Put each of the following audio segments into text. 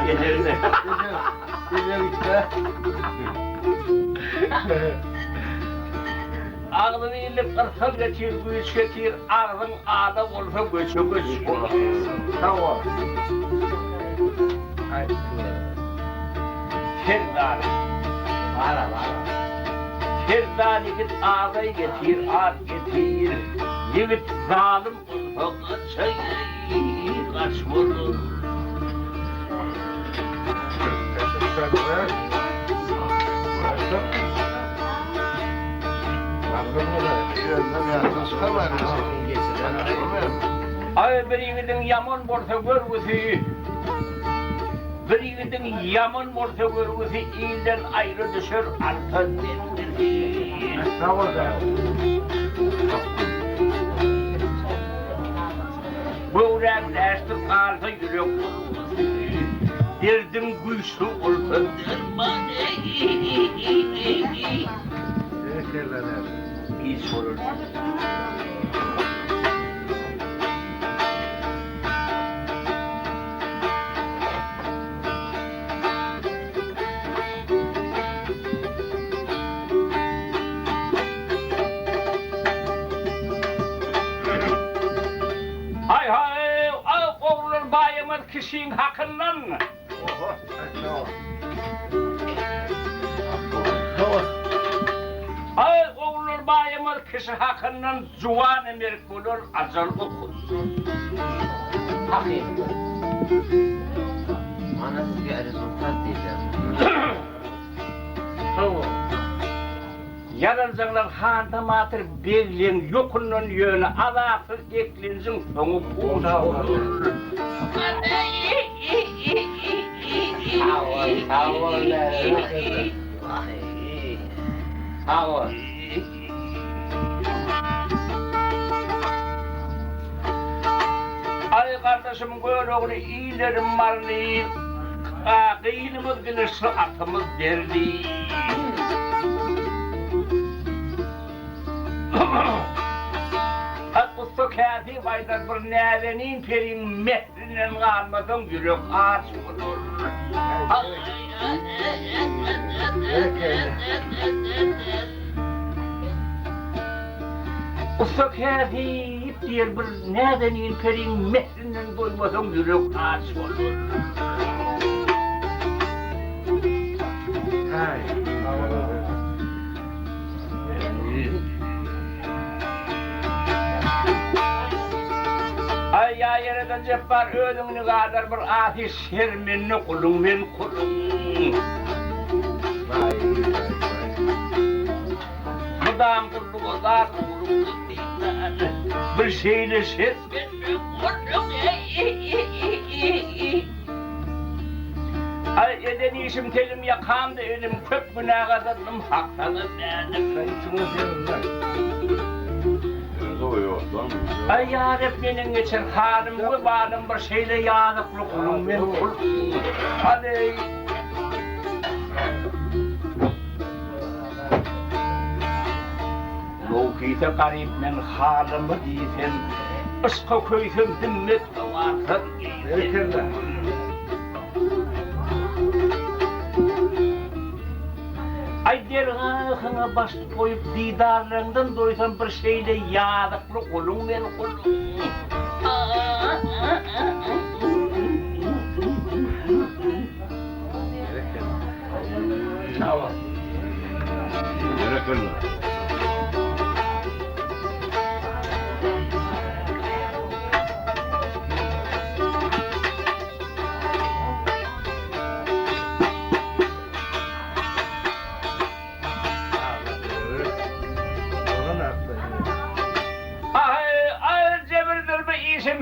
Geceleri. Ağzını iyilip kırsal geçir, güç geçir, ağzın ağda olsa göçü göç olur. Tamam. Kendani. Ara. Kendani git ağdayı getir, ağd getir. Yigit zalim olsa kaçayı kaçmalı. Ay bir yiğidin yaman borsa görgüsü, bir yiğidin yaman borsa görgüsü ilden ayrı düşür artan dendir. Tamam. Böğren dersi kalsa yürek olması, derdim güçlü olsa derman iyi sorun. Hay hay, al oğullar bayımız kişinin hakkından. Ay oğullar bayımız kişi hakkından zuvan emir bulur, azal okur. Hakikaten. Manası bir rezultat diyeceğim. Tamam. Yaralcanlar handa matır belliğin yokunun yönü alaksız eklinizin sonu buğda olur. Sağ Ay kardeşim göğrüğünü iyilerim varlı. Kıyınımız gelirse atımız derdi. Akısı kâfi baydar bir nâvenin perin mehrinin kalmadan yürek ağaç olur. Usta kâfi diğer bir nâvenin perin mehrinin koymadan yürek ağaç olur. Ay ya yerden ceppar ödümünü kadar bir afiş şerminni kulun men kulun. Mudam kullu ozar kulun bir şeyle şerminni kulun. Ay eden işim telim yakamdı elim kök günah kazandım haktanı beğendim. Ay ya Rabbi'nin geçer halim ve bağlim bir şeyle yanıklı kulum ben kulum. Hadi. Lokite garibmen halimi diysen, ışka köysem dimmet varsın diysen. Ay dergahına baş koyup didarlarından doysan bir şeyle yağdıklı kulun ben kulun. Tamam.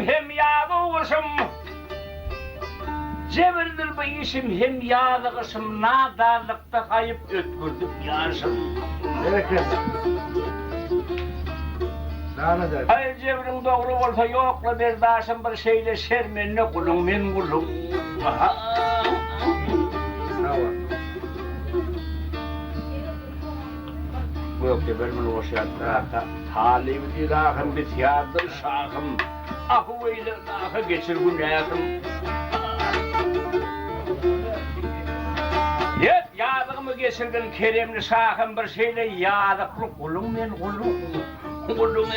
Hem yağdı olsam, cebirdir bu işim hem yağdı kısım, nadarlıkta kayıp ötkürdük yarışım. Ay cebirin doğru olsa yokla bir daşım bir şeyle şermenle kulun men kulun. yok de ben bunu boşalttı. Talibini rahım bitiyadır şahım. Ahı veyle ahı geçir bu neyakım. Yet yadığımı geçirgin keremli şahım bir şeyle yadıklı kulum men kulum. Kulum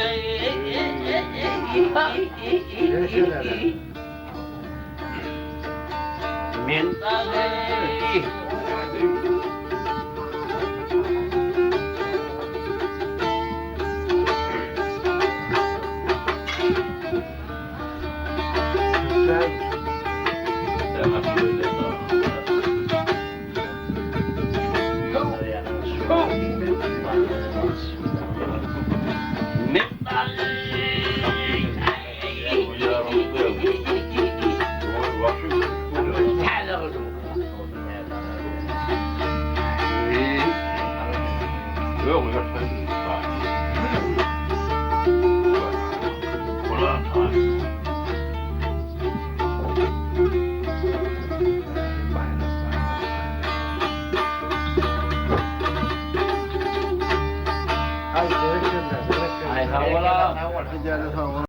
men dahi. Yok yok. Ulan. Ay havalar.